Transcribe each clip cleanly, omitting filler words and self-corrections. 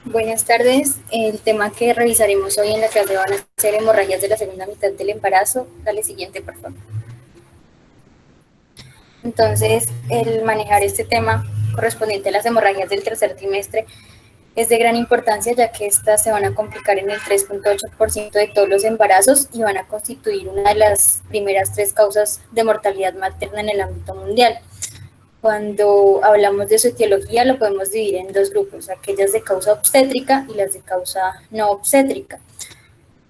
Buenas tardes. El tema que revisaremos hoy en la clase van a ser hemorragias de la segunda mitad del embarazo. Dale siguiente, por favor. Entonces, el manejar este tema correspondiente a las hemorragias del tercer trimestre es de gran importancia, ya que estas se van a complicar en el 3.8% de todos los embarazos y van a constituir una de las primeras tres causas de mortalidad materna en el ámbito mundial. Cuando hablamos de su etiología lo podemos dividir en dos grupos, aquellas de causa obstétrica y las de causa no obstétrica.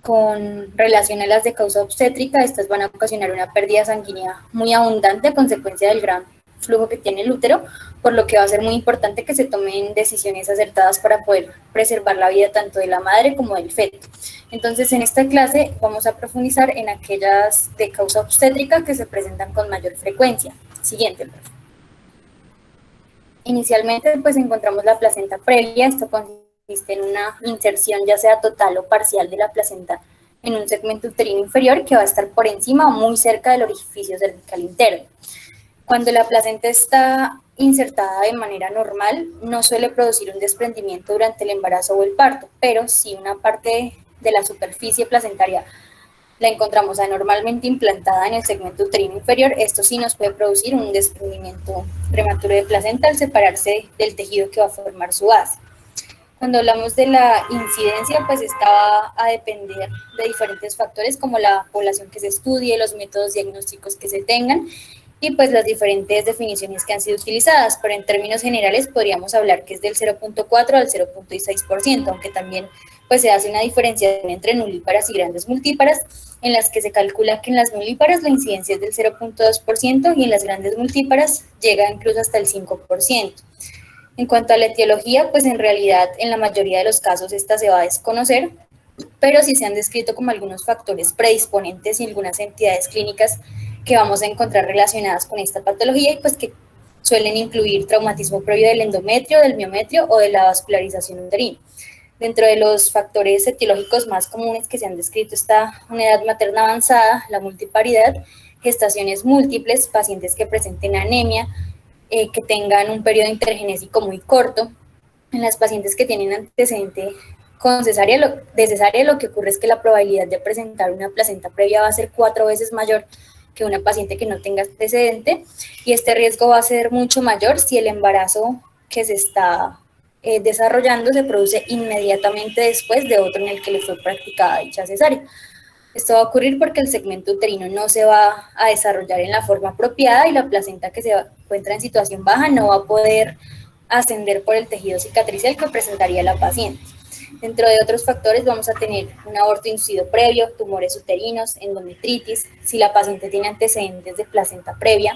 Con relación a las de causa obstétrica, estas van a ocasionar una pérdida sanguínea muy abundante a consecuencia del gran flujo que tiene el útero, por lo que va a ser muy importante que se tomen decisiones acertadas para poder preservar la vida tanto de la madre como del feto. Entonces, en esta clase vamos a profundizar en aquellas de causa obstétrica que se presentan con mayor frecuencia. Siguiente, por favor. Inicialmente, pues encontramos la placenta previa. Esto consiste en una inserción ya sea total o parcial de la placenta en un segmento uterino inferior que va a estar por encima o muy cerca del orificio cervical interno. Cuando la placenta está insertada de manera normal, no suele producir un desprendimiento durante el embarazo o el parto, pero si una parte de la superficie placentaria la encontramos anormalmente implantada en el segmento uterino inferior, esto sí nos puede producir un desprendimiento prematuro de placenta al separarse del tejido que va a formar su base. Cuando hablamos de la incidencia, pues esta va a depender de diferentes factores como la población que se estudie, los métodos diagnósticos que se tengan y pues las diferentes definiciones que han sido utilizadas, pero en términos generales podríamos hablar que es del 0.4 al 0.6%, aunque también pues se hace una diferenciación entre nulíparas y grandes multíparas, en las que se calcula que en las nulíparas la incidencia es del 0.2% y en las grandes multíparas llega incluso hasta el 5%. En cuanto a la etiología, pues en realidad en la mayoría de los casos esta se va a desconocer, pero sí se han descrito como algunos factores predisponentes y algunas entidades clínicas que vamos a encontrar relacionadas con esta patología y pues que suelen incluir traumatismo previo del endometrio, del miometrio o de la vascularización uterina. Dentro de los factores etiológicos más comunes que se han descrito está una edad materna avanzada, la multiparidad, gestaciones múltiples, pacientes que presenten anemia, que tengan un periodo intergenésico muy corto. En las pacientes que tienen antecedente con de cesárea, lo que ocurre es que la probabilidad de presentar una placenta previa va a ser 4 veces mayor que una paciente que no tenga antecedente, y este riesgo va a ser mucho mayor si el embarazo que se está desarrollando se produce inmediatamente después de otro en el que le fue practicada dicha cesárea. Esto va a ocurrir porque el segmento uterino no se va a desarrollar en la forma apropiada y la placenta que se encuentra en situación baja no va a poder ascender por el tejido cicatricial que presentaría la paciente. Dentro de otros factores vamos a tener un aborto inducido previo, tumores uterinos, endometritis, si la paciente tiene antecedentes de placenta previa,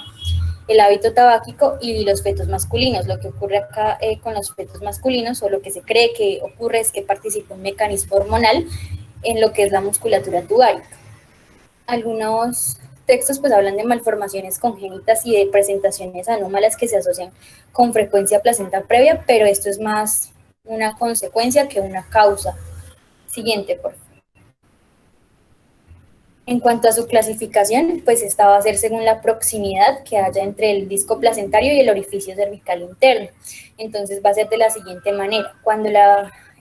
el hábito tabáquico y los fetos masculinos. Lo que ocurre acá con los fetos masculinos, o lo que se cree que ocurre, es que participa un mecanismo hormonal en lo que es la musculatura tubaria. Algunos textos pues hablan de malformaciones congénitas y de presentaciones anómalas que se asocian con frecuencia a placenta previa, pero esto es más una consecuencia que una causa. Siguiente, por favor. En cuanto a su clasificación, pues esta va a ser según la proximidad que haya entre el disco placentario y el orificio cervical interno. Entonces va a ser de la siguiente manera. Cuando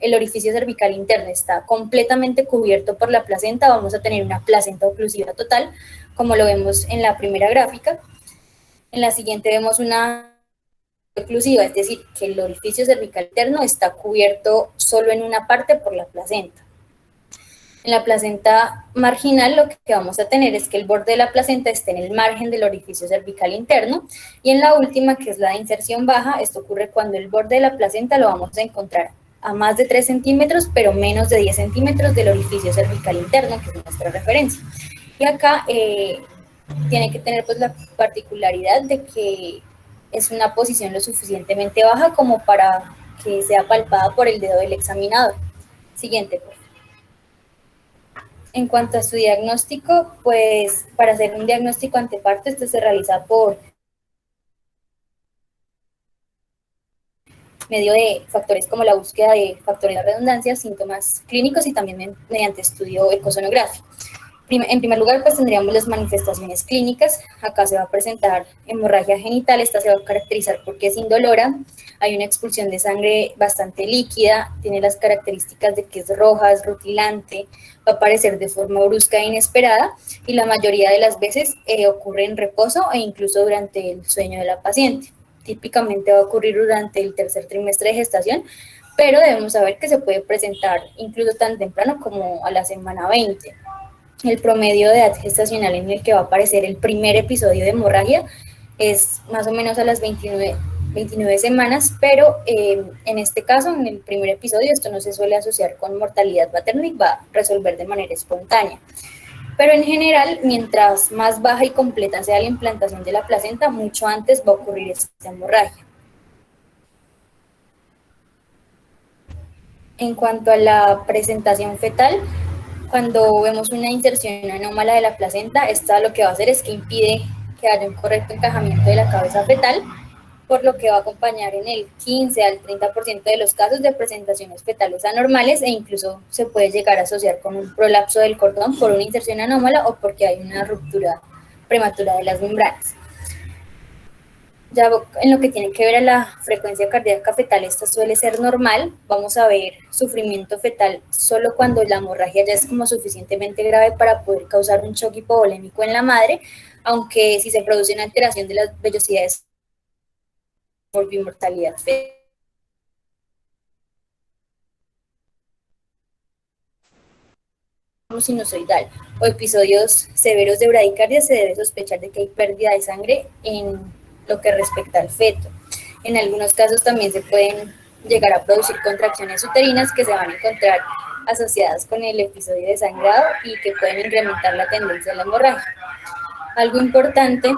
el orificio cervical interno está completamente cubierto por la placenta, vamos a tener una placenta oclusiva total, como lo vemos en la primera gráfica. En la siguiente vemos una oclusiva, es decir, que el orificio cervical interno está cubierto solo en una parte por la placenta. En la placenta marginal lo que vamos a tener es que el borde de la placenta esté en el margen del orificio cervical interno, y en la última, que es la de inserción baja, esto ocurre cuando el borde de la placenta lo vamos a encontrar a más de 3 centímetros, pero menos de 10 centímetros del orificio cervical interno, que es nuestra referencia. Y acá tiene que tener pues la particularidad de que es una posición lo suficientemente baja como para que sea palpada por el dedo del examinador. Siguiente, por favor. En cuanto a su diagnóstico, pues para hacer un diagnóstico anteparto, esto se realiza por medio de factores como la búsqueda de factores de redundancia, síntomas clínicos y también mediante estudio ecosonográfico. En primer lugar, pues tendríamos las manifestaciones clínicas. Acá se va a presentar hemorragia genital, esta se va a caracterizar porque es indolora, hay una expulsión de sangre bastante líquida, tiene las características de que es roja, es rutilante, va a aparecer de forma brusca e inesperada y la mayoría de las veces ocurre en reposo e incluso durante el sueño de la paciente. Típicamente va a ocurrir durante el tercer trimestre de gestación, pero debemos saber que se puede presentar incluso tan temprano como a la semana 20. El promedio de edad gestacional en el que va a aparecer el primer episodio de hemorragia es más o menos a las 29 semanas, pero en este caso, en el primer episodio, esto no se suele asociar con mortalidad materna y va a resolver de manera espontánea. Pero en general, mientras más baja y completa sea la implantación de la placenta, mucho antes va a ocurrir esta hemorragia. En cuanto a la presentación fetal, cuando vemos una inserción anómala de la placenta, esta lo que va a hacer es que impide que haya un correcto encajamiento de la cabeza fetal, por lo que va a acompañar en el 15 al 30% de los casos de presentaciones fetales anormales e incluso se puede llegar a asociar con un prolapso del cordón por una inserción anómala o porque hay una ruptura prematura de las membranas. Ya en lo que tiene que ver a la frecuencia cardíaca fetal, esta suele ser normal. Vamos a ver sufrimiento fetal solo cuando la hemorragia ya es como suficientemente grave para poder causar un shock hipovolémico en la madre, aunque si se produce una alteración de las vellosidades por mortalidad fetal. Sinusoidal o episodios severos de bradicardia, se debe sospechar de que hay pérdida de sangre en lo que respecta al feto. En algunos casos también se pueden llegar a producir contracciones uterinas que se van a encontrar asociadas con el episodio de sangrado y que pueden incrementar la tendencia a la hemorragia. Algo importante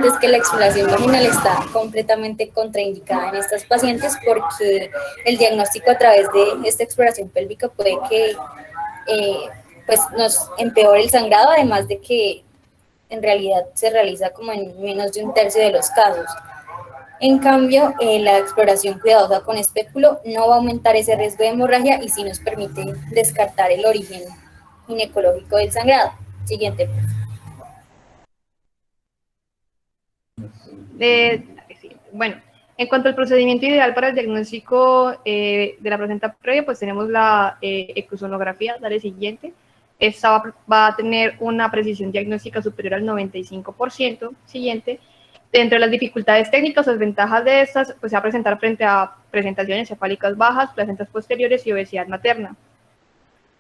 es que la exploración vaginal está completamente contraindicada en estas pacientes porque el diagnóstico a través de esta exploración pélvica puede que pues nos empeore el sangrado, además de que en realidad se realiza como en menos de un tercio de los casos. En cambio, la exploración cuidadosa con espéculo no va a aumentar ese riesgo de hemorragia y sí nos permite descartar el origen ginecológico del sangrado. Siguiente. Sí, bueno, en cuanto al procedimiento ideal para el diagnóstico de la placenta previa, pues tenemos la ecosonografía, dale siguiente. Esta va a tener una precisión diagnóstica superior al 95%. Siguiente. Dentro de las dificultades técnicas o desventajas de estas, pues se va a presentar frente a presentaciones cefálicas bajas, placentas posteriores y obesidad materna.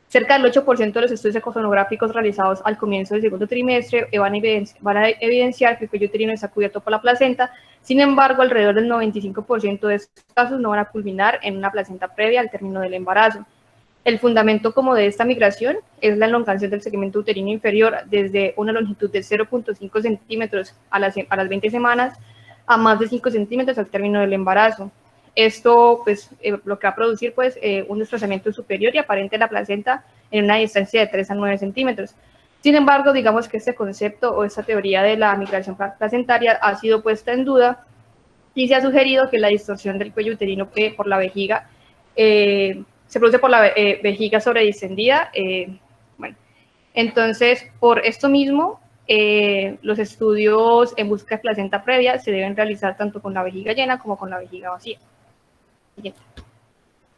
Cerca del 8% de los estudios ecosonográficos realizados al comienzo del segundo trimestre van a evidenciar que el cuello uterino está cubierto por la placenta. Sin embargo, alrededor del 95% de estos casos no van a culminar en una placenta previa al término del embarazo. El fundamento como de esta migración es la elongación del segmento uterino inferior desde una longitud de 0.5 centímetros a las 20 semanas a más de 5 centímetros al término del embarazo. Esto, pues, lo que va a producir, pues, un desplazamiento superior y aparente de la placenta en una distancia de 3 a 9 centímetros. Sin embargo, digamos que este concepto o esta teoría de la migración placentaria ha sido puesta en duda y se ha sugerido que la distorsión del cuello uterino por la vejiga se produce por la vejiga sobredistendida. Bueno, entonces, por esto mismo, los estudios en busca de placenta previa se deben realizar tanto con la vejiga llena como con la vejiga vacía.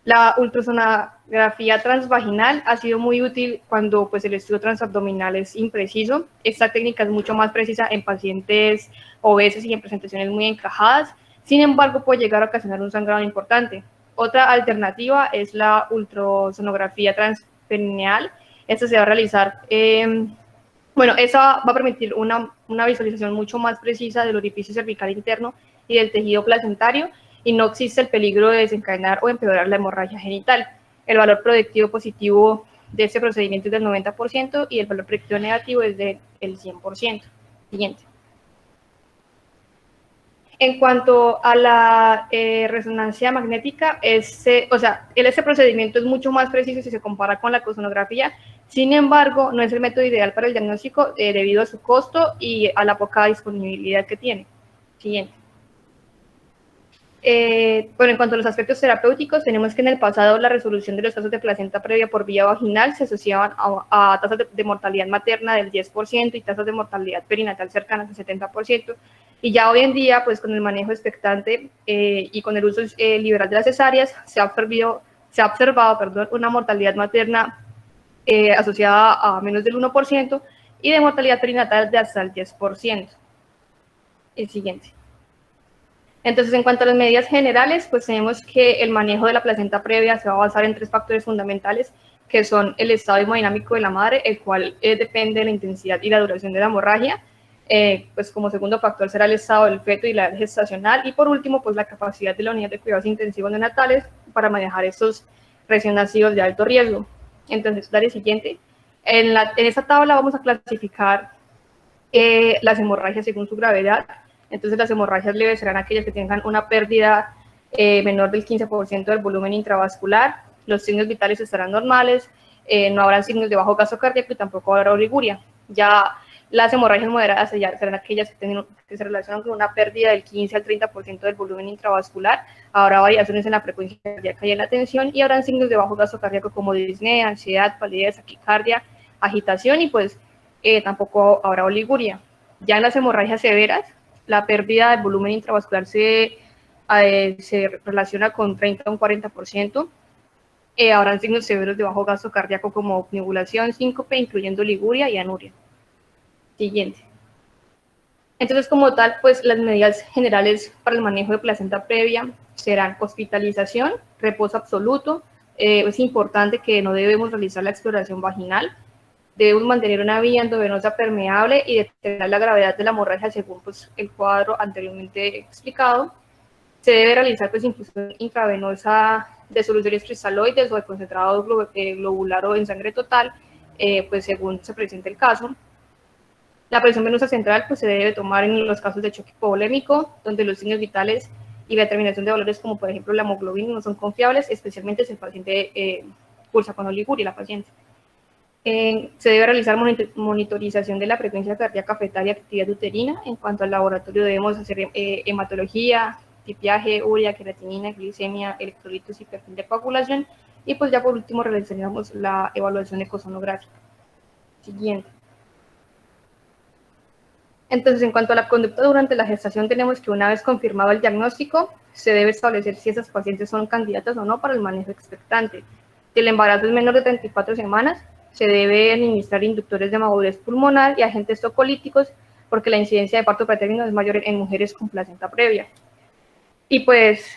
La ultrasonografía transvaginal ha sido muy útil cuando pues, el estudio transabdominal es impreciso. Esta técnica es mucho más precisa en pacientes obesos y en presentaciones muy encajadas. Sin embargo, puede llegar a ocasionar un sangrado importante. Otra alternativa es la ultrasonografía transperineal. Esta se va a realizar, esa va a permitir una visualización mucho más precisa del orificio cervical interno y del tejido placentario, y no existe el peligro de desencadenar o empeorar la hemorragia genital. El valor predictivo positivo de este procedimiento es del 90% y el valor predictivo negativo es del 100%. Siguiente. En cuanto a la resonancia magnética, este procedimiento es mucho más preciso si se compara con la ecosonografía. Sin embargo, no es el método ideal para el diagnóstico debido a su costo y a la poca disponibilidad que tiene. Siguiente. Bueno, en cuanto a los aspectos terapéuticos, tenemos que en el pasado la resolución de los casos de placenta previa por vía vaginal se asociaban a tasas de mortalidad materna del 10% y tasas de mortalidad perinatal cercanas al 70%, y ya hoy en día, pues con el manejo expectante y con el uso liberal de las cesáreas, se ha observado una mortalidad materna asociada a menos del 1% y de mortalidad perinatal de hasta el 10%. El siguiente. Entonces, en cuanto a las medidas generales, pues tenemos que el manejo de la placenta previa se va a basar en 3 factores fundamentales, que son el estado hemodinámico de la madre, el cual depende de la intensidad y la duración de la hemorragia. Pues como segundo factor será el estado del feto y la edad gestacional. Y por último, pues la capacidad de la unidad de cuidados intensivos neonatales para manejar estos recién nacidos de alto riesgo. Entonces, dale siguiente. En esta tabla vamos a clasificar las hemorragias según su gravedad. Entonces, las hemorragias leves serán aquellas que tengan una pérdida menor del 15% del volumen intravascular. Los signos vitales estarán normales, no habrán signos de bajo gasto cardíaco y tampoco habrá oliguria. Ya las hemorragias moderadas serán aquellas que se relacionan con una pérdida del 15 al 30% del volumen intravascular. Habrá variaciones en la frecuencia cardíaca y en la tensión, y habrán signos de bajo gasto cardíaco como disnea, ansiedad, palidez, taquicardia, agitación, y pues tampoco habrá oliguria. Ya en las hemorragias severas, la pérdida del volumen intravascular se relaciona con 30 a un 40%. Habrán signos severos de bajo gasto cardíaco como obnubulación, síncope, incluyendo oliguria y anuria. Siguiente. Entonces, como tal, pues las medidas generales para el manejo de placenta previa serán hospitalización, reposo absoluto. Es importante que no debemos realizar la exploración vaginal. Debemos mantener una vía endovenosa permeable y determinar la gravedad de la hemorragia según pues, el cuadro anteriormente explicado. Se debe realizar pues, infusión intravenosa de soluciones cristaloides o de concentrado globular o en sangre total, pues según se presente el caso. La presión venosa central pues, se debe tomar en los casos de choque hipovolémico, donde los signos vitales y la determinación de valores como por ejemplo la hemoglobina no son confiables, especialmente si el paciente pulsa con oliguria, la paciente. Se debe realizar monitorización de la frecuencia cardíaca fetal y actividad uterina. En cuanto al laboratorio, debemos hacer hematología, tipiaje, urea, creatinina, glicemia, electrolitos y perfil de coagulación. Y pues ya por último realizaremos la evaluación ecosonográfica. Siguiente. Entonces, en cuanto a la conducta durante la gestación, tenemos que una vez confirmado el diagnóstico, se debe establecer si esas pacientes son candidatas o no para el manejo expectante. Si el embarazo es menor de 34 semanas, se debe administrar inductores de madurez pulmonar y agentes tocolíticos, porque la incidencia de parto pretérmino es mayor en mujeres con placenta previa. Y pues,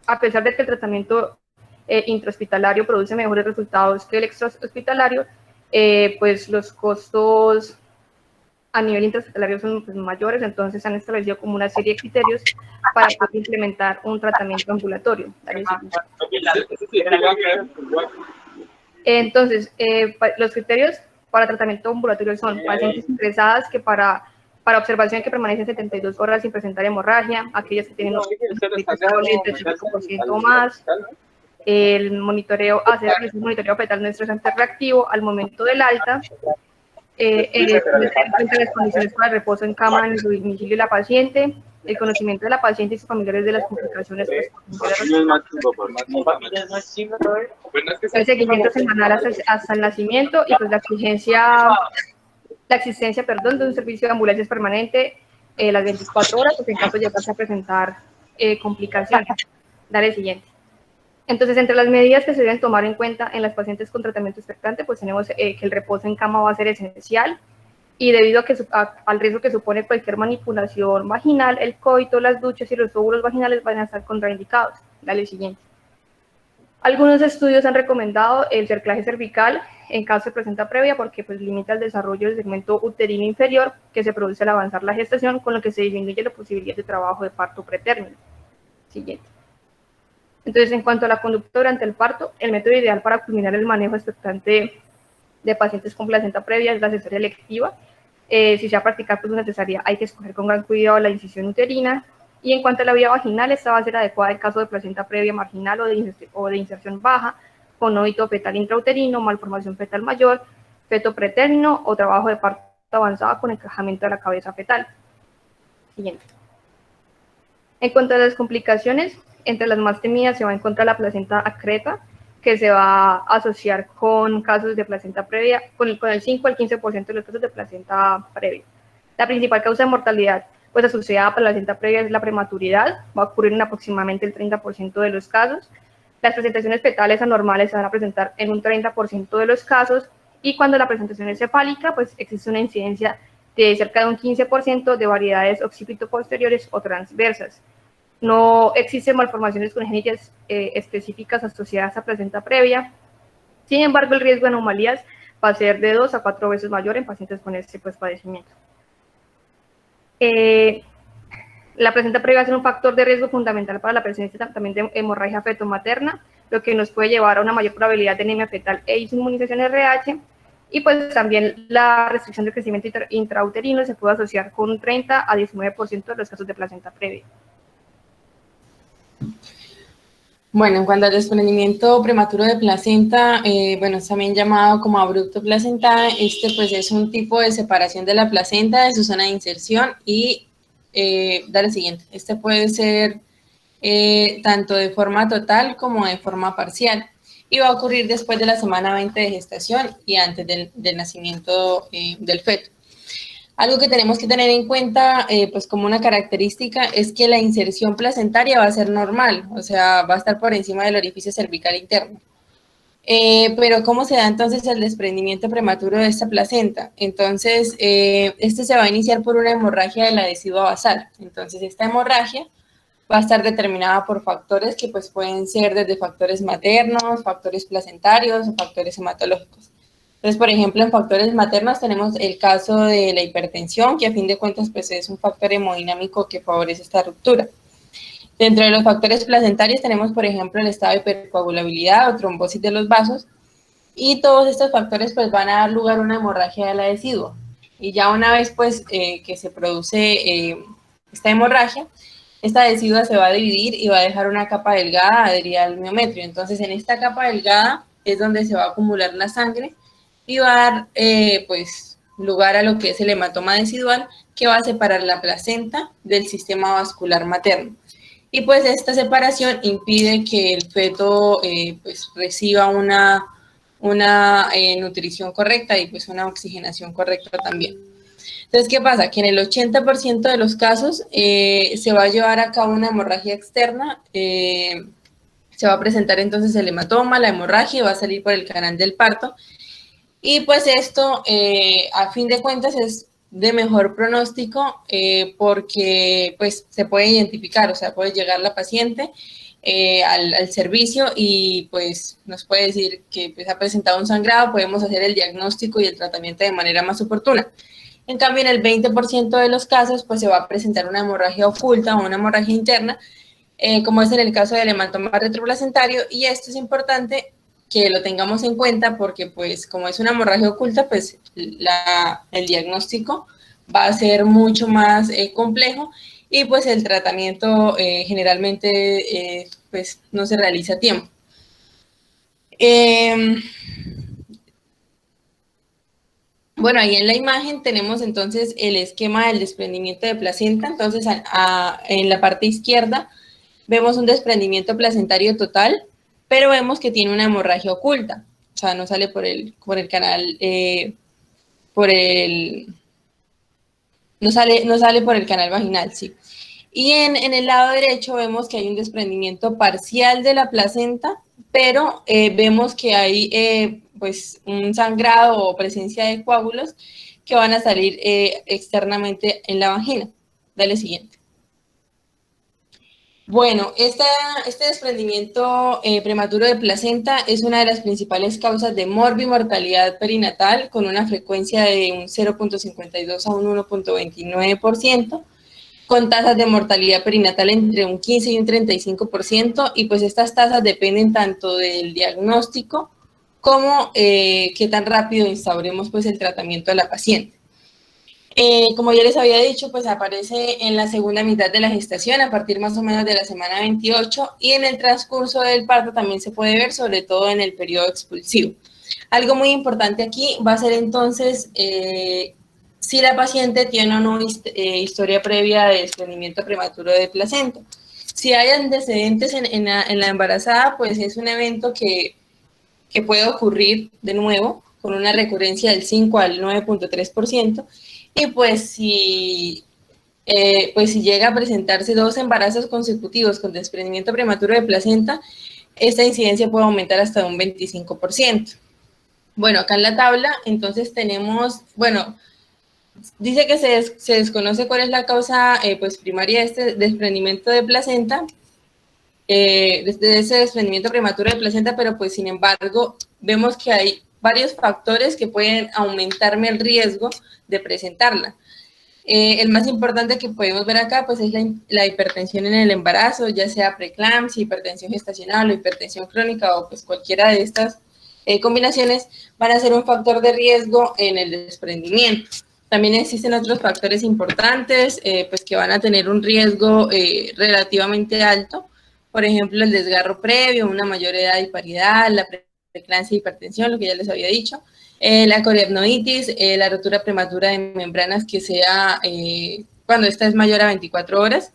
a pesar de que el tratamiento intrahospitalario produce mejores resultados que el extrahospitalario, pues los costos a nivel intrahospitalario son pues, mayores, entonces se han establecido como una serie de criterios para poder implementar un tratamiento ambulatorio. Entonces, los criterios para tratamiento ambulatorio son pacientes ingresadas que para observación que permanecen 72 horas sin presentar hemorragia, aquellas que tienen un del 5% o más, el monitoreo, hacer el monitoreo fetal no estresante reactivo al momento del alta, las condiciones para el reposo en cama en el domicilio de la paciente, el conocimiento de la paciente y sus familiares de las complicaciones. El seguimiento semanal hasta el nacimiento y pues la existencia de un servicio de ambulancias permanente las 24 horas, pues en caso de llegarse a presentar complicaciones. Dale siguiente. Entonces, entre las medidas que se deben tomar en cuenta en las pacientes con tratamiento expectante, pues tenemos que el reposo en cama va a ser esencial, y debido al riesgo que supone cualquier manipulación vaginal, el coito, las duchas y los óvulos vaginales van a estar contraindicados. Dale siguiente. Algunos estudios han recomendado el cerclaje cervical en caso de placenta previa porque pues, limita el desarrollo del segmento uterino inferior que se produce al avanzar la gestación, con lo que se disminuye la posibilidad de trabajo de parto pretérmino. Siguiente. Entonces, en cuanto a la conducta durante el parto, el método ideal para culminar el manejo expectante de pacientes con placenta previa es la cesárea electiva. Si se va a practicar pues, una cesárea, hay que escoger con gran cuidado la incisión uterina. Y en cuanto a la vía vaginal, esta va a ser adecuada en caso de placenta previa marginal o de inserción baja, con óbito fetal intrauterino, malformación fetal mayor, feto pretérmino o trabajo de parto avanzado con encajamiento de la cabeza fetal. Siguiente. En cuanto a las complicaciones, entre las más temidas se va a encontrar la placenta acreta, que se va a asociar con casos de placenta previa, con el 5 al 15% de los casos de placenta previa. La principal causa de mortalidad pues asociada a placenta previa es la prematuridad, va a ocurrir en aproximadamente el 30% de los casos. Las presentaciones fetales anormales se van a presentar en un 30% de los casos, y cuando la presentación es cefálica, pues existe una incidencia de cerca de un 15% de variedades occipito-posteriores o transversas. No existen malformaciones congénitas específicas asociadas a placenta previa. Sin embargo, el riesgo de anomalías va a ser de 2 a 4 veces mayor en pacientes con este padecimiento. La placenta previa va a ser un factor de riesgo fundamental para la presencia también de hemorragia feto-materna, lo que nos puede llevar a una mayor probabilidad de anemia fetal e inmunización RH, y pues también la restricción del crecimiento intrauterino se puede asociar con un 30 a 19% de los casos de placenta previa. Bueno, en cuanto al desprendimiento prematuro de placenta, bueno, es también llamado como abrupto placental. Pues es un tipo de separación de la placenta de su zona de inserción y, dale siguiente, puede ser tanto de forma total como de forma parcial, y va a ocurrir después de la semana 20 de gestación y antes del nacimiento del feto. Algo que tenemos que tener en cuenta, pues como una característica, es que la inserción placentaria va a ser normal, o sea, va a estar por encima del orificio cervical interno. Pero ¿cómo se da entonces el desprendimiento prematuro de esta placenta? Entonces, se va a iniciar por una hemorragia de la decidua basal. Entonces, esta hemorragia va a estar determinada por factores que pues pueden ser desde factores maternos, factores placentarios o factores hematológicos. Entonces, por ejemplo, en factores maternos tenemos el caso de la hipertensión, que a fin de cuentas pues es un factor hemodinámico que favorece esta ruptura. Dentro de los factores placentarios tenemos, por ejemplo, el estado de hipercoagulabilidad o trombosis de los vasos, y todos estos factores pues van a dar lugar a una hemorragia de la decidua. Y ya una vez pues que se produce esta hemorragia, esta decidua se va a dividir y va a dejar una capa delgada adherida al miometrio. Entonces, en esta capa delgada es donde se va a acumular la sangre y va a dar pues lugar a lo que es el hematoma decidual, que va a separar la placenta del sistema vascular materno. Y pues esta separación impide que el feto pues reciba una nutrición correcta y pues una oxigenación correcta también. Entonces, ¿qué pasa? Que en el 80% de los casos se va a llevar a cabo una hemorragia externa, se va a presentar entonces el hematoma, la hemorragia, va a salir por el canal del parto, y pues esto, a fin de cuentas, es de mejor pronóstico porque pues se puede identificar, o sea, puede llegar la paciente al servicio y pues nos puede decir que pues, ha presentado un sangrado, podemos hacer el diagnóstico y el tratamiento de manera más oportuna. En cambio, en el 20% de los casos, pues se va a presentar una hemorragia oculta o una hemorragia interna, como es en el caso del hematoma retroplacentario, y esto es importante que lo tengamos en cuenta porque, pues, como es una hemorragia oculta, pues el diagnóstico va a ser mucho más complejo, y pues el tratamiento generalmente pues no se realiza a tiempo. Bueno, ahí en la imagen tenemos entonces el esquema del desprendimiento de placenta. Entonces, en la parte izquierda vemos un desprendimiento placentario total, pero vemos que tiene una hemorragia oculta. O sea, no sale por el canal, no sale por el canal vaginal, sí. Y en el lado derecho vemos que hay un desprendimiento parcial de la placenta, pero vemos que hay pues un sangrado o presencia de coágulos que van a salir externamente en la vagina. Dale siguiente. Bueno, este desprendimiento prematuro de placenta es una de las principales causas de morbimortalidad perinatal, con una frecuencia de un 0.52 a un 1.29%, con tasas de mortalidad perinatal entre un 15 y un 35%, y pues estas tasas dependen tanto del diagnóstico como qué tan rápido instauremos pues el tratamiento de la paciente. Como ya les había dicho, pues aparece en la segunda mitad de la gestación, a partir más o menos de la semana 28, y en el transcurso del parto también se puede ver, sobre todo en el periodo expulsivo. Algo muy importante aquí va a ser entonces si la paciente tiene o no historia previa de desprendimiento prematuro de placenta. Si hay antecedentes en la embarazada, pues es un evento que puede ocurrir de nuevo con una recurrencia del 5 al 9.3%, y pues si llega a presentarse 2 embarazos consecutivos con desprendimiento prematuro de placenta, esta incidencia puede aumentar hasta un 25%. Bueno, acá en la tabla, entonces tenemos, bueno, dice que se desconoce cuál es la causa pues primaria de este desprendimiento de placenta, de ese desprendimiento prematuro de placenta, pero pues sin embargo vemos que hay varios factores que pueden aumentarme el riesgo de presentarla. El más importante que podemos ver acá pues es la hipertensión en el embarazo, ya sea preeclampsia, hipertensión gestacional o hipertensión crónica, o pues cualquiera de estas combinaciones van a ser un factor de riesgo en el desprendimiento. También existen otros factores importantes pues que van a tener un riesgo relativamente alto, por ejemplo el desgarro previo, una mayor edad y paridad, la preeclampsia y hipertensión, lo que ya les había dicho, la coriapnoitis, la rotura prematura de membranas que sea cuando esta es mayor a 24 horas,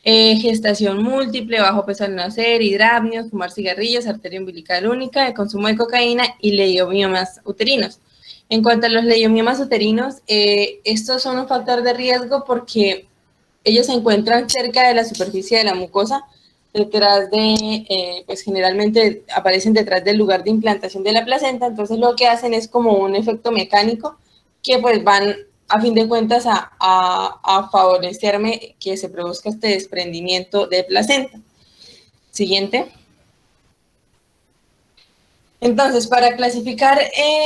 gestación múltiple, bajo peso al nacer, hidrápneos, fumar cigarrillos, arteria umbilical única, el consumo de cocaína y leiomiomas uterinos. En cuanto a los leiomiomas uterinos, estos son un factor de riesgo porque ellos se encuentran cerca de la superficie de la mucosa, detrás de, pues generalmente aparecen detrás del lugar de implantación de la placenta, entonces lo que hacen es como un efecto mecánico que pues van a fin de cuentas a favorecerme que se produzca este desprendimiento de placenta. Siguiente. Entonces, para clasificar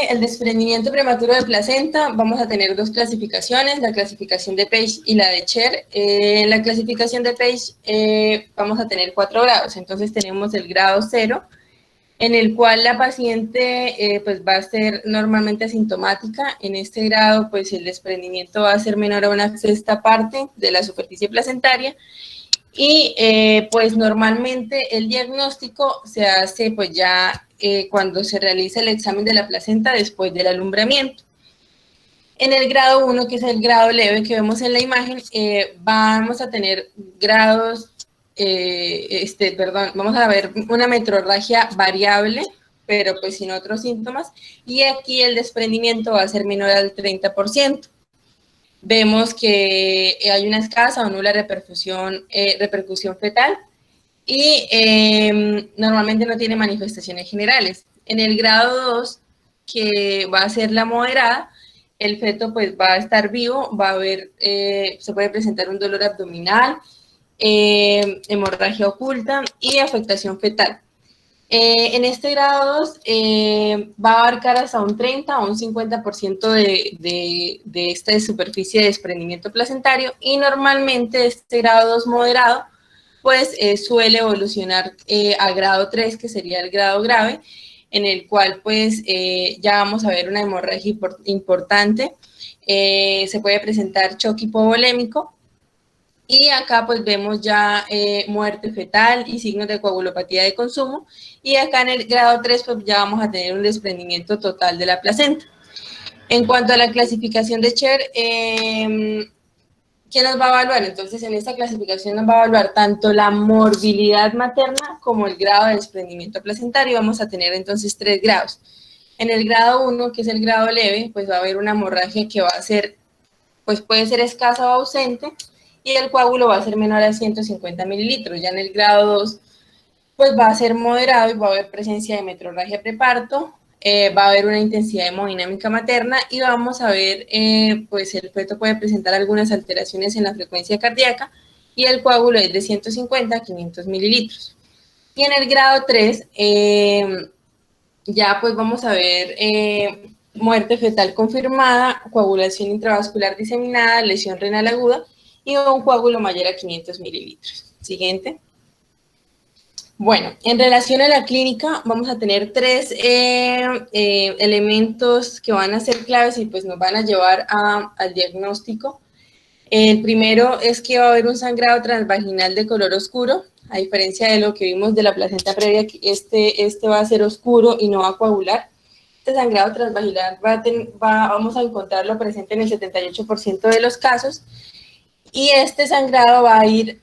el desprendimiento prematuro de placenta, vamos a tener 2 clasificaciones, la clasificación de Page y la de Sher. En la clasificación de Page vamos a tener 4 grados, entonces tenemos el grado 0, en el cual la paciente pues va a ser normalmente asintomática. En este grado, pues el desprendimiento va a ser menor a 1/6 parte de la superficie placentaria, y pues normalmente el diagnóstico se hace pues ya cuando se realiza el examen de la placenta después del alumbramiento. En el grado 1, que es el grado leve que vemos en la imagen, vamos a tener grados, vamos a ver una metrorragia variable, pero pues sin otros síntomas, y aquí el desprendimiento va a ser menor al 30%. Vemos que hay una escasa o nula repercusión fetal, y normalmente no tiene manifestaciones generales. En el grado 2, que va a ser la moderada, el feto pues va a estar vivo, va a haber, se puede presentar un dolor abdominal, hemorragia oculta y afectación fetal. En este grado 2 va a abarcar hasta un 30 o un 50% de esta superficie de desprendimiento placentario, y normalmente este grado 2 moderado pues suele evolucionar a grado 3, que sería el grado grave, en el cual pues ya vamos a ver una hemorragia importante, se puede presentar choque hipovolémico, y acá pues vemos ya muerte fetal y signos de coagulopatía de consumo, y acá en el grado 3 pues ya vamos a tener un desprendimiento total de la placenta. En cuanto a la clasificación de Sher, ¿qué nos va a evaluar? Entonces, en esta clasificación nos va a evaluar tanto la morbilidad materna como el grado de desprendimiento placentario. Vamos a tener entonces 3 grados. En el grado 1, que es el grado leve, pues va a haber una hemorragia que va a ser, pues puede ser escasa o ausente, y el coágulo va a ser menor a 150 mililitros. Ya en el grado 2, pues va a ser moderado y va a haber presencia de metrorragia preparto, va a haber una intensidad hemodinámica materna, y vamos a ver, pues el feto puede presentar algunas alteraciones en la frecuencia cardíaca, y el coágulo es de 150 a 500 mililitros. Y en el grado 3, ya pues vamos a ver muerte fetal confirmada, coagulación intravascular diseminada, lesión renal aguda y un coágulo mayor a 500 mililitros. Siguiente. Bueno, en relación a la clínica, vamos a tener 3 elementos que van a ser claves y pues nos van a llevar al diagnóstico. El primero es que va a haber un sangrado transvaginal de color oscuro, a diferencia de lo que vimos de la placenta previa, que este va a ser oscuro y no va a coagular. este sangrado transvaginal vamos a encontrarlo presente en el 78% de los casos, y este sangrado va a ir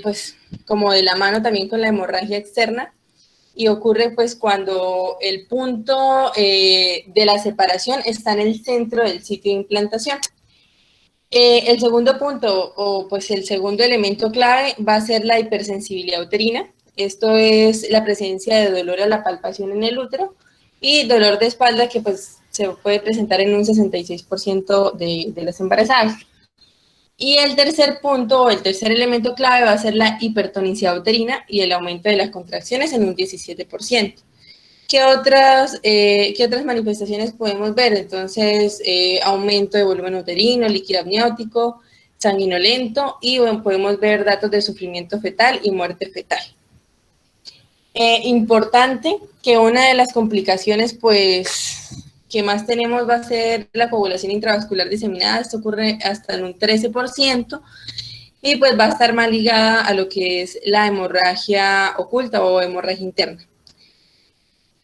pues como de la mano también con la hemorragia externa, y ocurre pues cuando el punto de la separación está en el centro del sitio de implantación. El segundo punto, o pues el segundo elemento clave, va a ser la hipersensibilidad uterina. Esto es la presencia de dolor a la palpación en el útero y dolor de espalda que pues se puede presentar en un 66% de las embarazadas. Y el tercer punto, o el tercer elemento clave, va a ser la hipertonicidad uterina y el aumento de las contracciones en un 17%. ¿Qué otras manifestaciones podemos ver? Entonces, aumento de volumen uterino, líquido amniótico, sanguinolento, y bueno, podemos ver datos de sufrimiento fetal y muerte fetal. Importante que una de las complicaciones, pues, que más tenemos va a ser la coagulación intravascular diseminada. Esto ocurre hasta en un 13%, y pues va a estar más ligada a lo que es la hemorragia oculta o hemorragia interna.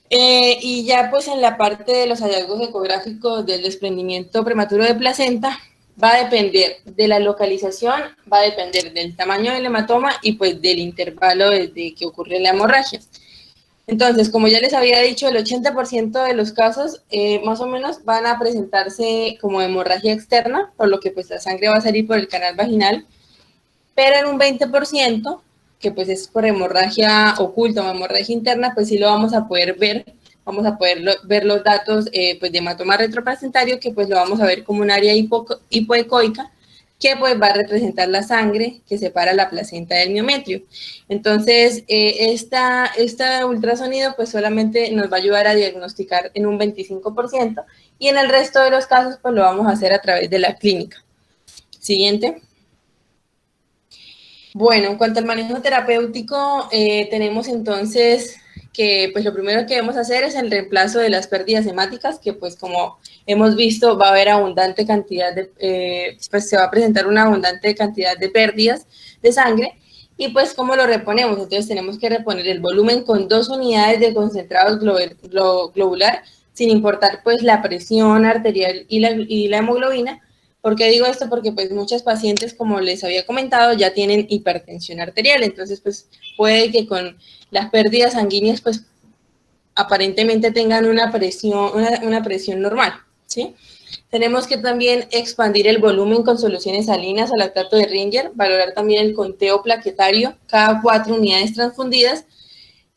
Y ya pues en la parte de los hallazgos ecográficos del desprendimiento prematuro de placenta, va a depender de la localización, va a depender del tamaño del hematoma y pues del intervalo desde que ocurre la hemorragia. Entonces, como ya les había dicho, el 80% de los casos más o menos van a presentarse como hemorragia externa, por lo que pues la sangre va a salir por el canal vaginal, pero en un 20%, que pues es por hemorragia oculta o hemorragia interna, pues sí lo vamos a poder ver, vamos a poder ver los datos pues de hematoma retroplacentario, que pues lo vamos a ver como un área hipoecoica, que pues va a representar la sangre que separa la placenta del miometrio. Entonces, esta ultrasonido pues solamente nos va a ayudar a diagnosticar en un 25%, y en el resto de los casos pues lo vamos a hacer a través de la clínica. Siguiente. Bueno, en cuanto al manejo terapéutico, tenemos entonces que pues lo primero que debemos hacer es el reemplazo de las pérdidas hemáticas, que pues como hemos visto va a haber abundante cantidad pues se va a presentar una abundante cantidad de pérdidas de sangre. Y pues ¿cómo lo reponemos? Entonces tenemos que reponer el volumen con 2 unidades de concentrado globular, sin importar pues la presión arterial y la hemoglobina. ¿Por qué digo esto? Porque pues muchas pacientes, como les había comentado, ya tienen hipertensión arterial, entonces pues puede que con las pérdidas sanguíneas pues aparentemente tengan una presión normal, ¿sí? Tenemos que también expandir el volumen con soluciones salinas o lactato de Ringer, valorar también el conteo plaquetario cada 4 unidades transfundidas,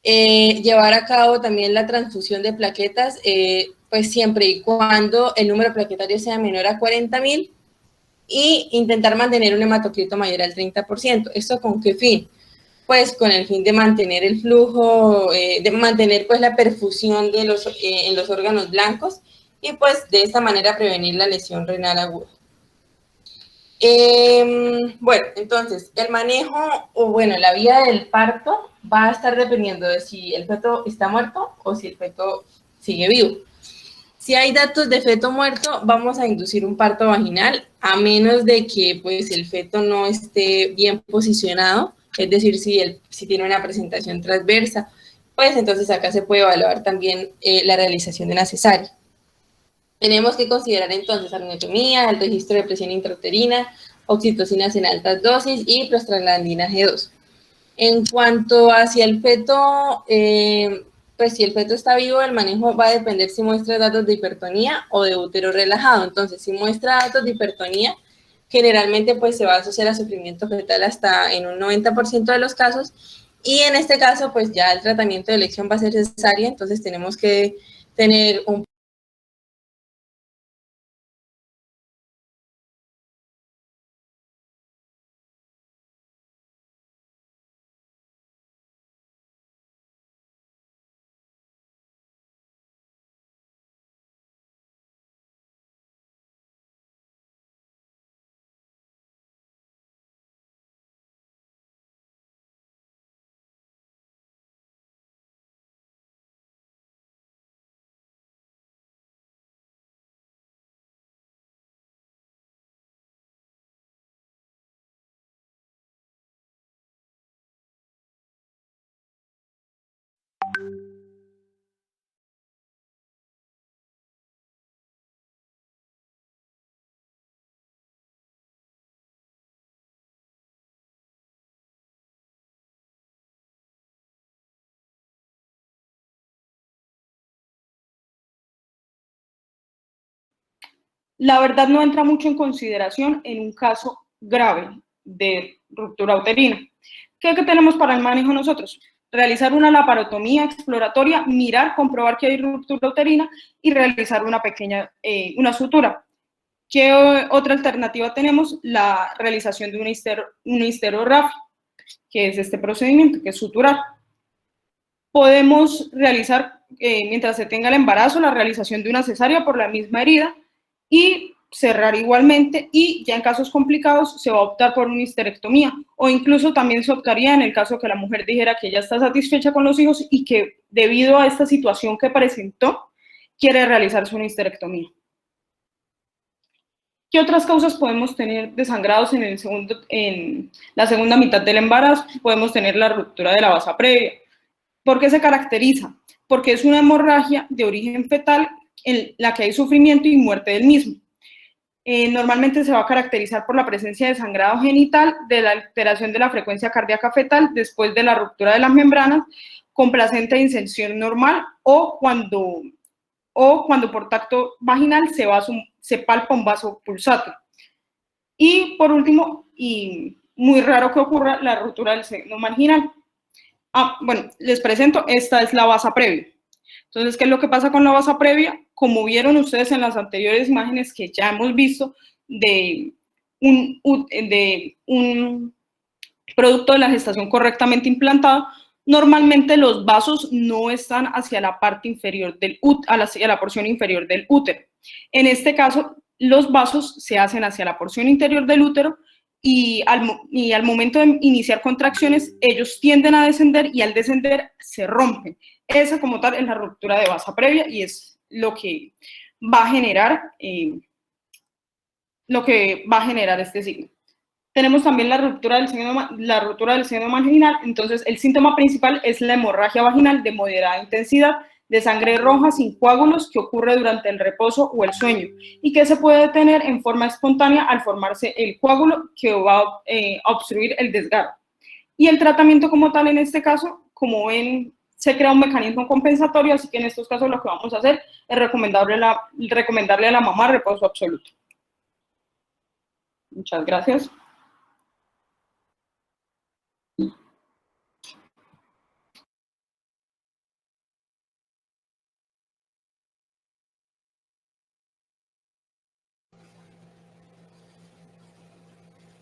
llevar a cabo también la transfusión de plaquetas, pues siempre y cuando el número plaquetario sea menor a 40.000, y intentar mantener un hematocrito mayor al 30%. ¿Esto con qué fin? Pues con el fin de mantener el flujo, de mantener pues la perfusión de en los órganos blancos, y pues de esta manera prevenir la lesión renal aguda. Bueno, entonces el manejo, o bueno, la vía del parto va a estar dependiendo de si el feto está muerto o si el feto sigue vivo. Si hay datos de feto muerto, vamos a inducir un parto vaginal, a menos de que pues, el feto no esté bien posicionado, es decir, si tiene una presentación transversa, pues entonces acá se puede evaluar también la realización de una cesárea. Tenemos que considerar entonces arneotomía, el registro de presión intrauterina, oxitocinas en altas dosis y prostaglandina G2. En cuanto hacia el feto, pues si el feto está vivo, el manejo va a depender si muestra datos de hipertonía o de útero relajado. Entonces, si muestra datos de hipertonía, generalmente pues se va a asociar a sufrimiento fetal hasta en un 90% de los casos, y en este caso pues ya el tratamiento de elección va a ser cesárea, entonces tenemos que tener un la verdad no entra mucho en consideración en un caso grave de ruptura uterina. ¿Qué tenemos para el manejo nosotros? Realizar una laparotomía exploratoria, mirar, comprobar que hay ruptura uterina y realizar una pequeña, una sutura. ¿Qué otra alternativa tenemos? La realización de una histerorrafia, que es este procedimiento, que es suturar. Podemos realizar, mientras se tenga el embarazo, la realización de una cesárea por la misma herida y cerrar igualmente, y ya en casos complicados se va a optar por una histerectomía, o incluso también se optaría en el caso que la mujer dijera que ya está satisfecha con los hijos y que debido a esta situación que presentó, quiere realizarse una histerectomía. ¿Qué otras causas podemos tener de sangrados en la segunda mitad del embarazo? Podemos tener la ruptura de la vasa previa. ¿Por qué se caracteriza? Porque es una hemorragia de origen fetal en la que hay sufrimiento y muerte del mismo. Normalmente se va a caracterizar por la presencia de sangrado genital, de la alteración de la frecuencia cardíaca fetal después de la ruptura de las membranas, con placenta de inserción normal o cuando por tacto vaginal se palpa un vaso pulsátil. Y por último, y muy raro que ocurra, la ruptura del seno marginal. Bueno, les presento, esta es la vasa previa. Entonces, ¿qué es lo que pasa con la vasa previa? Como vieron ustedes en las anteriores imágenes que ya hemos visto de un producto de la gestación correctamente implantado, normalmente los vasos no están hacia la parte inferior del útero, hacia la porción inferior del útero. En este caso, los vasos se hacen hacia la porción interior del útero y al momento de iniciar contracciones, ellos tienden a descender y al descender se rompen. Esa como tal es la ruptura de vasa previa y es lo que va a generar, este signo. Tenemos también la ruptura del seno marginal. Entonces, el síntoma principal es la hemorragia vaginal de moderada intensidad, de sangre roja sin coágulos, que ocurre durante el reposo o el sueño y que se puede detener en forma espontánea al formarse el coágulo que va a obstruir el desgarro. Y el tratamiento como tal en este caso, como ven, se crea un mecanismo compensatorio, así que en estos casos lo que vamos a hacer es recomendarle a la mamá reposo absoluto. Muchas gracias.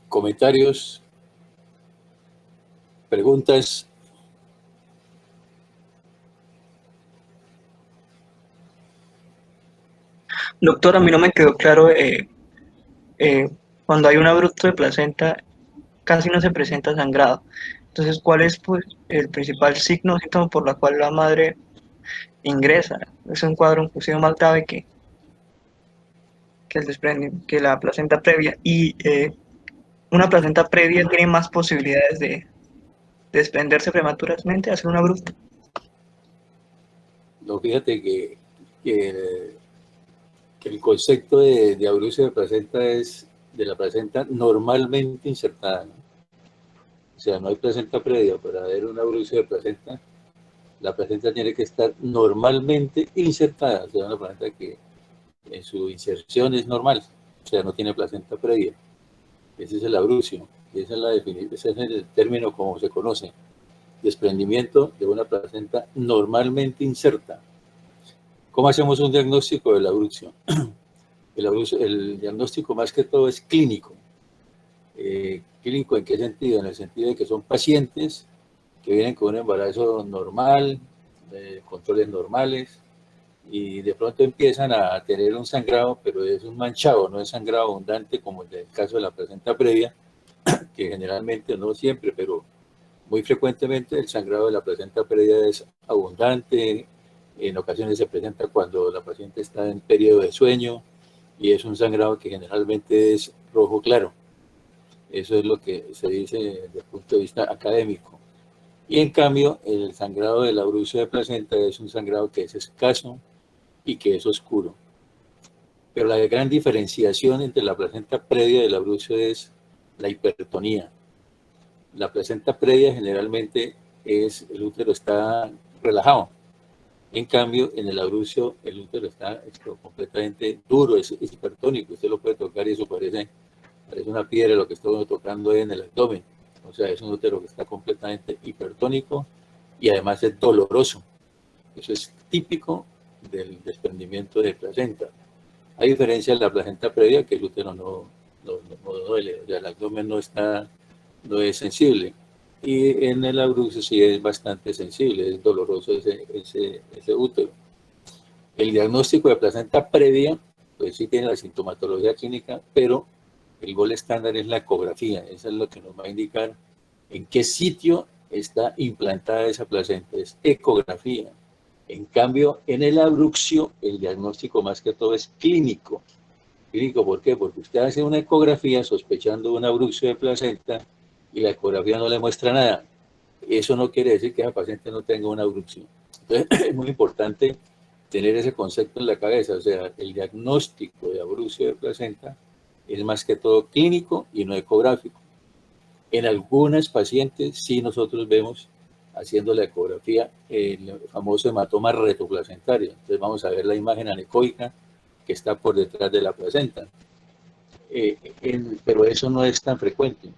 Comentarios, preguntas. Doctor, a mí no me quedó claro, cuando hay un abrupto de placenta casi no se presenta sangrado. Entonces, ¿cuál es pues, el principal signo o síntoma por la cual la madre ingresa? Es un cuadro inclusive más grave que la placenta previa. Y una placenta previa tiene más posibilidades de desprenderse prematuramente, hacer un abrupto. No, fíjate que el concepto de abrucio de placenta es de la placenta normalmente insertada, ¿no? O sea, no hay placenta previa. Para haber un abrucio de placenta, la placenta tiene que estar normalmente insertada, o sea, una placenta que en su inserción es normal, o sea, no tiene placenta previa. Ese es el abrucio, esa es la definición, ese es el término como se conoce, desprendimiento de una placenta normalmente inserta. ¿Cómo hacemos un diagnóstico del abrucio? El diagnóstico más que todo es clínico. ¿Clínico en qué sentido? En el sentido de que son pacientes que vienen con un embarazo normal, controles normales, y de pronto empiezan a tener un sangrado, pero es un manchado, no es sangrado abundante como en el caso de la placenta previa, que generalmente, no siempre, pero muy frecuentemente el sangrado de la placenta previa es abundante. En ocasiones se presenta cuando la paciente está en periodo de sueño y es un sangrado que generalmente es rojo claro. Eso es lo que se dice desde el punto de vista académico. Y en cambio, el sangrado del abrucio de placenta es un sangrado que es escaso y que es oscuro. Pero la gran diferenciación entre la placenta previa y el abrucio es la hipertonía. La placenta previa generalmente el útero está relajado, En cambio, en el abrucio, el útero está completamente duro, es hipertónico. Usted lo puede tocar y eso parece una piedra lo que está uno tocando en el abdomen. O sea, es un útero que está completamente hipertónico y además es doloroso. Eso es típico del desprendimiento de placenta. A diferencia de la placenta previa, que el útero no duele, o sea, el abdomen no es sensible. Y en el abrucio sí es bastante sensible, es doloroso ese útero. El diagnóstico de placenta previa, pues sí tiene la sintomatología clínica, pero el gol estándar es la ecografía. Eso es lo que nos va a indicar en qué sitio está implantada esa placenta, es ecografía. En cambio, en el abrucio, el diagnóstico más que todo es clínico. ¿Clínico por qué? Porque usted hace una ecografía sospechando un abrucio de placenta y la ecografía no le muestra nada. Eso no quiere decir que esa paciente no tenga una abrución. Entonces, es muy importante tener ese concepto en la cabeza. O sea, el diagnóstico de abrucio de placenta es más que todo clínico y no ecográfico. En algunas pacientes sí nosotros vemos haciendo la ecografía el famoso hematoma retoplacentario. Entonces vamos a ver la imagen anecoica que está por detrás de la placenta. Pero eso no es tan frecuente.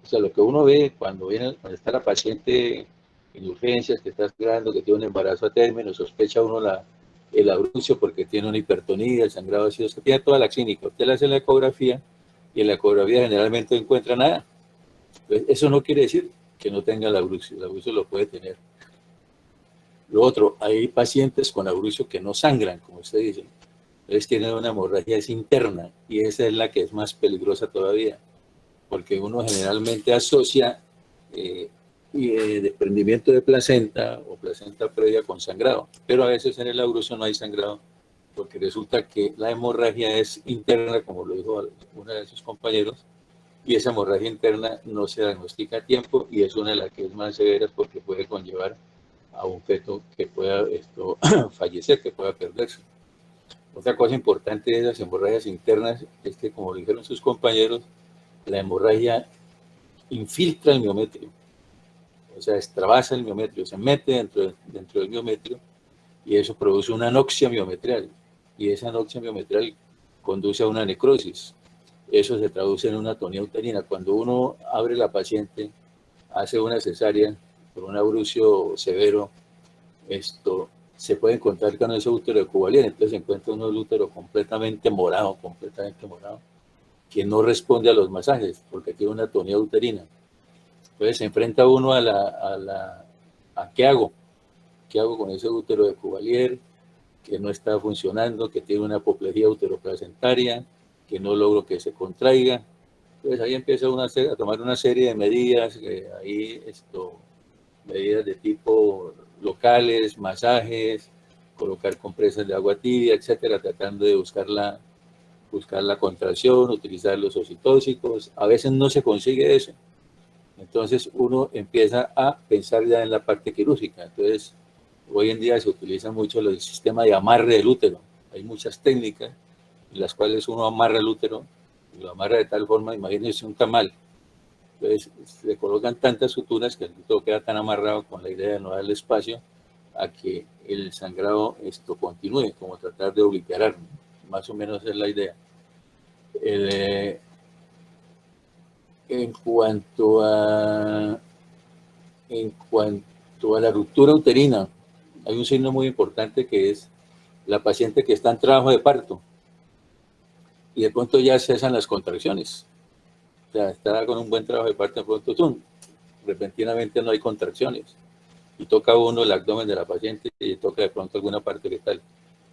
O sea, lo que uno ve cuando está la paciente en urgencias, que está sangrando, que tiene un embarazo a término, sospecha uno el abrucio porque tiene una hipertonía, el sangrado ácido, que tiene toda la clínica. Usted le hace la ecografía y en la ecografía generalmente no encuentra nada. Entonces, eso no quiere decir que no tenga el abrucio lo puede tener. Lo otro, hay pacientes con abrucio que no sangran, como usted dice. Entonces tienen una hemorragia interna y esa es la que es más peligrosa todavía, porque uno generalmente asocia desprendimiento de placenta o placenta previa con sangrado, pero a veces en el abrucio no hay sangrado, porque resulta que la hemorragia es interna, como lo dijo una de sus compañeros, y esa hemorragia interna no se diagnostica a tiempo y es una de las que es más severas porque puede conllevar a un feto que pueda fallecer, que pueda perderse. Otra cosa importante de las hemorragias internas es que, como dijeron sus compañeros, la hemorragia infiltra el miometrio, o sea, extravasa el miometrio, se mete dentro del miometrio y eso produce una anoxia miometrial y esa anoxia miometrial conduce a una necrosis. Eso se traduce en una atonía uterina. Cuando uno abre la paciente, hace una cesárea por un abrucio severo, se puede encontrar con ese útero de Cuvalier. Entonces se encuentra un útero completamente morado, que no responde a los masajes porque tiene una atonía uterina. Entonces se enfrenta uno a ¿qué hago? ¿Qué hago con ese útero de Cuvalier que no está funcionando, que tiene una apoplejía uteroplacentaria, que no logro que se contraiga? Entonces ahí empieza uno a tomar una serie de medidas, medidas de tipo locales, masajes, colocar compresas de agua tibia, etcétera, tratando de buscar la contracción, utilizar los oxitóxicos. A veces no se consigue eso. Entonces uno empieza a pensar ya en la parte quirúrgica. Entonces, hoy en día se utiliza mucho el sistema de amarre del útero. Hay muchas técnicas en las cuales uno amarra el útero y lo amarra de tal forma, imagínense un tamal. Entonces se colocan tantas suturas que el útero queda tan amarrado con la idea de no darle espacio a que el sangrado continúe, como tratar de obliterar, ¿no? Más o menos es la idea. En cuanto a la ruptura uterina, hay un signo muy importante que es la paciente que está en trabajo de parto y de pronto ya cesan las contracciones. O sea, está con un buen trabajo de parto, de pronto repentinamente no hay contracciones y toca uno el abdomen de la paciente y toca de pronto alguna parte fetal.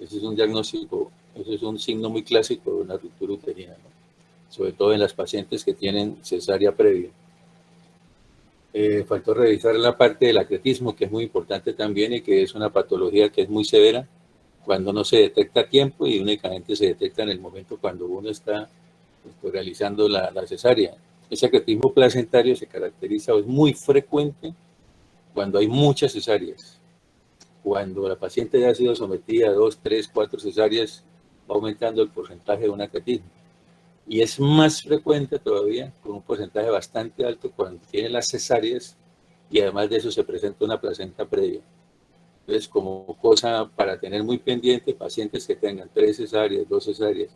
Ese es un diagnóstico, ese es un signo muy clásico de una ruptura uterina, ¿no? Sobre todo en las pacientes que tienen cesárea previa. Faltó revisar la parte del acretismo, que es muy importante también y que es una patología que es muy severa cuando no se detecta a tiempo y únicamente se detecta en el momento cuando uno está realizando la cesárea. Ese acretismo placentario se caracteriza, es muy frecuente cuando hay muchas cesáreas. Cuando la paciente ya ha sido sometida a 2, 3, 4 cesáreas, va aumentando el porcentaje de un acretismo. Y es más frecuente todavía, con un porcentaje bastante alto, cuando tiene las cesáreas y además de eso se presenta una placenta previa. Entonces, como cosa para tener muy pendiente, pacientes que tengan 3 cesáreas, 2 cesáreas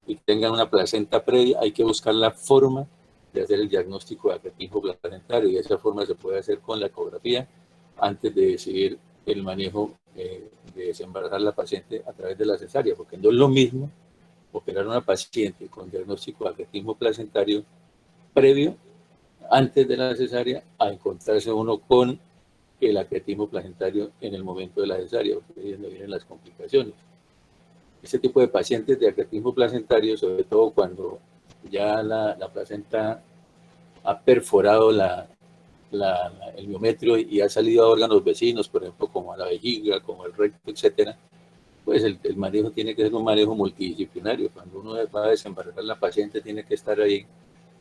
y que tengan una placenta previa, hay que buscar la forma de hacer el diagnóstico de acretismo placentario, y esa forma se puede hacer con la ecografía antes de decidir el manejo de desembarazar a la paciente a través de la cesárea, porque no es lo mismo operar a una paciente con diagnóstico de acretismo placentario previo, antes de la cesárea, a encontrarse uno con el acretismo placentario en el momento de la cesárea, porque ahí es donde vienen las complicaciones. Este tipo de pacientes de acretismo placentario, sobre todo cuando ya la placenta ha perforado el miometrio y ha salido a órganos vecinos, por ejemplo, como a la vejiga, como el recto, etcétera, pues el manejo tiene que ser un manejo multidisciplinario. Cuando uno va a desembarazar a la paciente, tiene que estar ahí.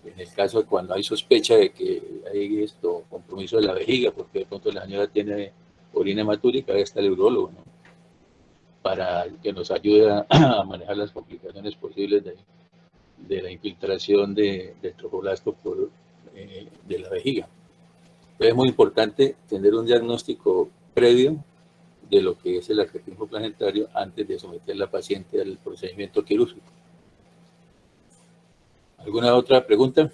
En el caso de cuando hay sospecha de que hay compromiso de la vejiga, porque de pronto la señora tiene orina hematúrica, ahí está el urólogo, ¿no? Para que nos ayude a manejar las complicaciones posibles de la infiltración de trofoblasto de la vejiga. Entonces es muy importante tener un diagnóstico previo de lo que es el acretismo placentario antes de someter a la paciente al procedimiento quirúrgico. ¿Alguna otra pregunta?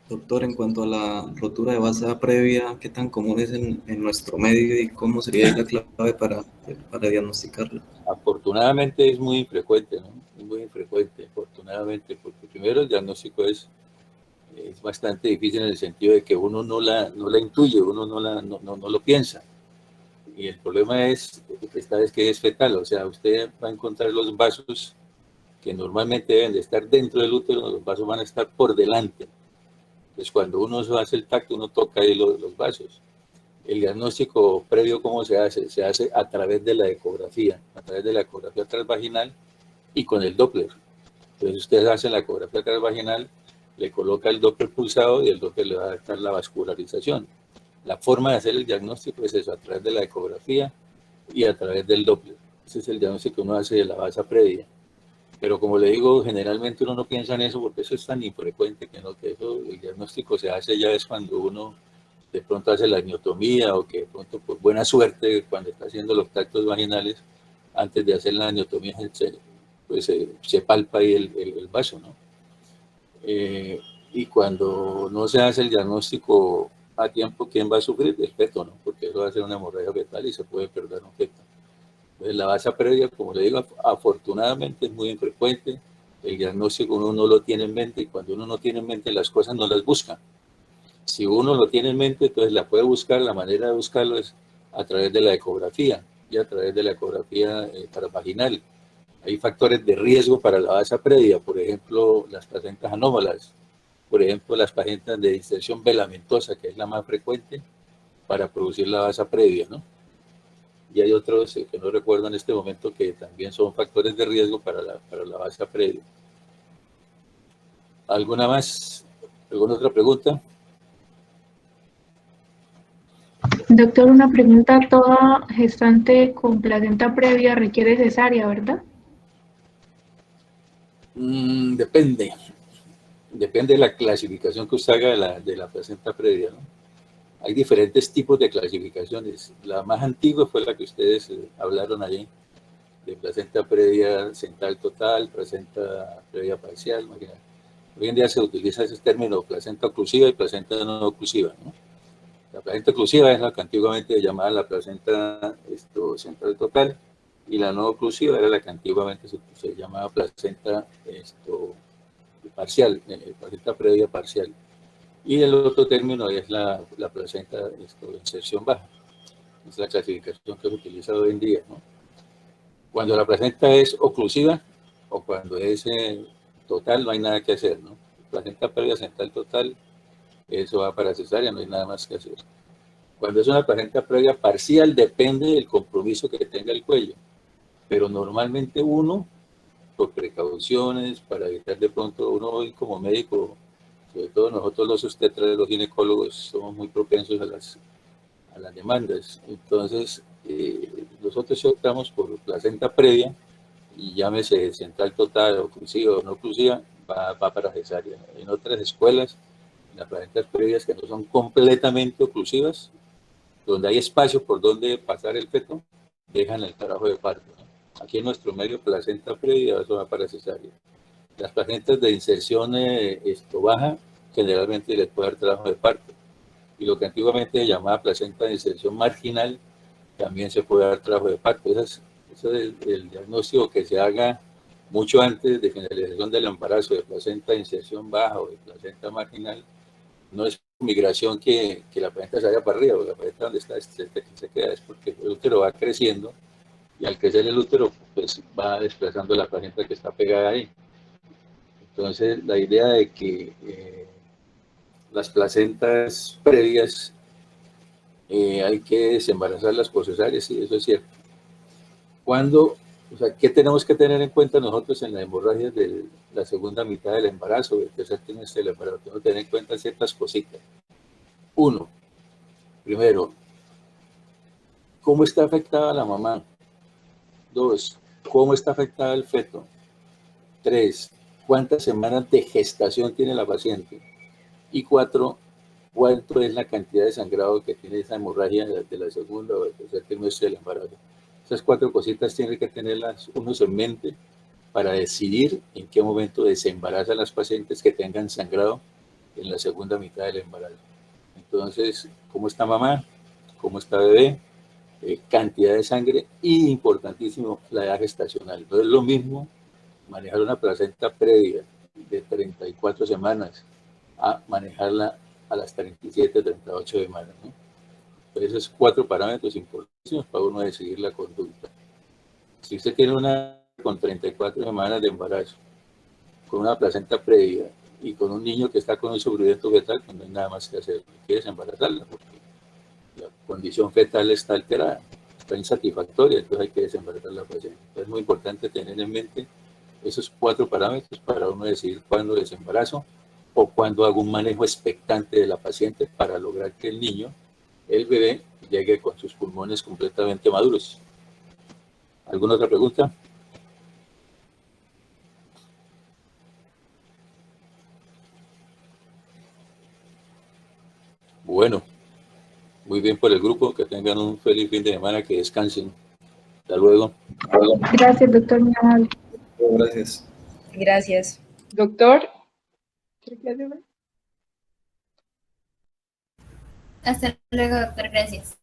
Doctor, en cuanto a la rotura de basa previa, ¿qué tan común es en nuestro medio y cómo sería la clave para diagnosticarla? Afortunadamente es muy infrecuente, ¿no? Es muy infrecuente, afortunadamente, porque primero el diagnóstico es bastante difícil en el sentido de que uno no la intuye, uno no lo piensa. Y el problema es, esta vez, que es fetal, o sea, usted va a encontrar los vasos que normalmente deben de estar dentro del útero, los vasos van a estar por delante. Entonces, cuando uno hace el tacto, uno toca ahí los vasos. El diagnóstico previo, ¿cómo se hace? Se hace a través de la ecografía transvaginal y con el Doppler. Entonces, usted hace la ecografía transvaginal, le coloca el Doppler pulsado y el Doppler le va a dar la vascularización. La forma de hacer el diagnóstico es eso, a través de la ecografía y a través del Doppler. Ese es el diagnóstico que uno hace de la basa previa. Pero como le digo, generalmente uno no piensa en eso porque eso es tan infrecuente que el diagnóstico se hace ya es cuando uno de pronto hace la amniotomía, o que de pronto, por buena suerte, cuando está haciendo los tactos vaginales, antes de hacer la amniotomía, se palpa ahí el vaso, ¿no? Y cuando no se hace el diagnóstico a tiempo, ¿quién va a sufrir? El feto, ¿no? Porque eso va a ser una hemorragia fetal y se puede perder un feto. Entonces, la basa previa, como le digo, afortunadamente es muy infrecuente. El diagnóstico uno no lo tiene en mente, y cuando uno no tiene en mente las cosas, no las busca. Si uno lo tiene en mente, entonces la puede buscar. La manera de buscarlo es a través de la ecografía y a través de la ecografía transvaginal. Hay factores de riesgo para la basa previa, por ejemplo, las placentas anómalas, por ejemplo, las placentas de distensión velamentosa, que es la más frecuente para producir la basa previa, ¿no? Y hay otros que no recuerdo en este momento que también son factores de riesgo para la basa previa. ¿Alguna más? ¿Alguna otra pregunta? Doctor, una pregunta: toda gestante con placenta previa requiere cesárea, ¿verdad? Depende de la clasificación que usted haga de la placenta previa, ¿no? Hay diferentes tipos de clasificaciones. La más antigua fue la que ustedes hablaron allí, de placenta previa central total, placenta previa parcial. Imagínate. Hoy en día se utiliza ese término, placenta oclusiva y placenta no oclusiva, ¿no? La placenta oclusiva es la que antiguamente llamaba la placenta central total, y la no oclusiva era la que antiguamente se llamaba placenta parcial, placenta previa parcial. Y el otro término es la placenta de inserción baja. Es la clasificación que se utiliza hoy en día, ¿no? Cuando la placenta es oclusiva o cuando es total, no hay nada que hacer, ¿no? Placenta previa central total, eso va para cesárea, no hay nada más que hacer. Cuando es una placenta previa parcial, depende del compromiso que tenga el cuello. Pero normalmente uno, por precauciones, para evitar de pronto, uno hoy como médico, sobre todo nosotros los obstetras, los ginecólogos, somos muy propensos a las demandas. Entonces, nosotros optamos por placenta previa, y llámese central total, oclusiva o no oclusiva, va para cesárea. En otras escuelas, las placentas previas que no son completamente oclusivas, donde hay espacio por donde pasar el feto, dejan el trabajo de parto, ¿no? Aquí en nuestro medio, placenta previa, eso va para cesárea. Las placentas de inserción baja, generalmente les puede dar trabajo de parto. Y lo que antiguamente se llamaba placenta de inserción marginal, también se puede dar trabajo de parto. Ese es el diagnóstico que se haga mucho antes de finalización del embarazo, de placenta de inserción baja o de placenta marginal. No es migración que la placenta se vaya para arriba, o la placenta donde está se queda, es porque el útero va creciendo y al crecer el útero pues va desplazando la placenta que está pegada ahí. Entonces la idea de que las placentas previas hay que desembarazarlas por cesárea, sí, eso es cierto. ¿Qué tenemos que tener en cuenta nosotros en las hemorragias de la segunda mitad del embarazo, del tercer trimestre del embarazo? Tenemos que tener en cuenta ciertas cositas. Uno, primero, ¿cómo está afectada la mamá? Dos, ¿cómo está afectada el feto? Tres, ¿cuántas semanas de gestación tiene la paciente? Y cuatro, ¿cuánto es la cantidad de sangrado que tiene esa hemorragia de la segunda o del tercer trimestre del embarazo? Esas cuatro cositas tienen que tenerlas unos en mente para decidir en qué momento desembaraza a las pacientes que tengan sangrado en la segunda mitad del embarazo. Entonces, ¿cómo está mamá? ¿Cómo está bebé? Cantidad de sangre y, importantísimo, la edad gestacional. No es lo mismo manejar una placenta previa de 34 semanas a manejarla a las 37, 38 semanas, ¿no? Esos 4 parámetros importantísimos para uno decidir la conducta. Si usted tiene una con 34 semanas de embarazo, con una placenta previa y con un niño que está con un sufrimiento fetal, pues no hay nada más que hacer, hay que desembarazarla, porque la condición fetal está alterada, está insatisfactoria, entonces hay que desembarazar la paciente. Es muy importante tener en mente esos 4 parámetros para uno decidir cuándo desembarazo o cuándo hago un manejo expectante de la paciente para lograr que el niño, el bebé, llegue con sus pulmones completamente maduros. ¿Alguna otra pregunta? Bueno, muy bien por el grupo, que tengan un feliz fin de semana, que descansen. Hasta luego. Gracias, doctor, muy amable. Gracias. Gracias. Doctor. Hasta luego, doctor. Gracias.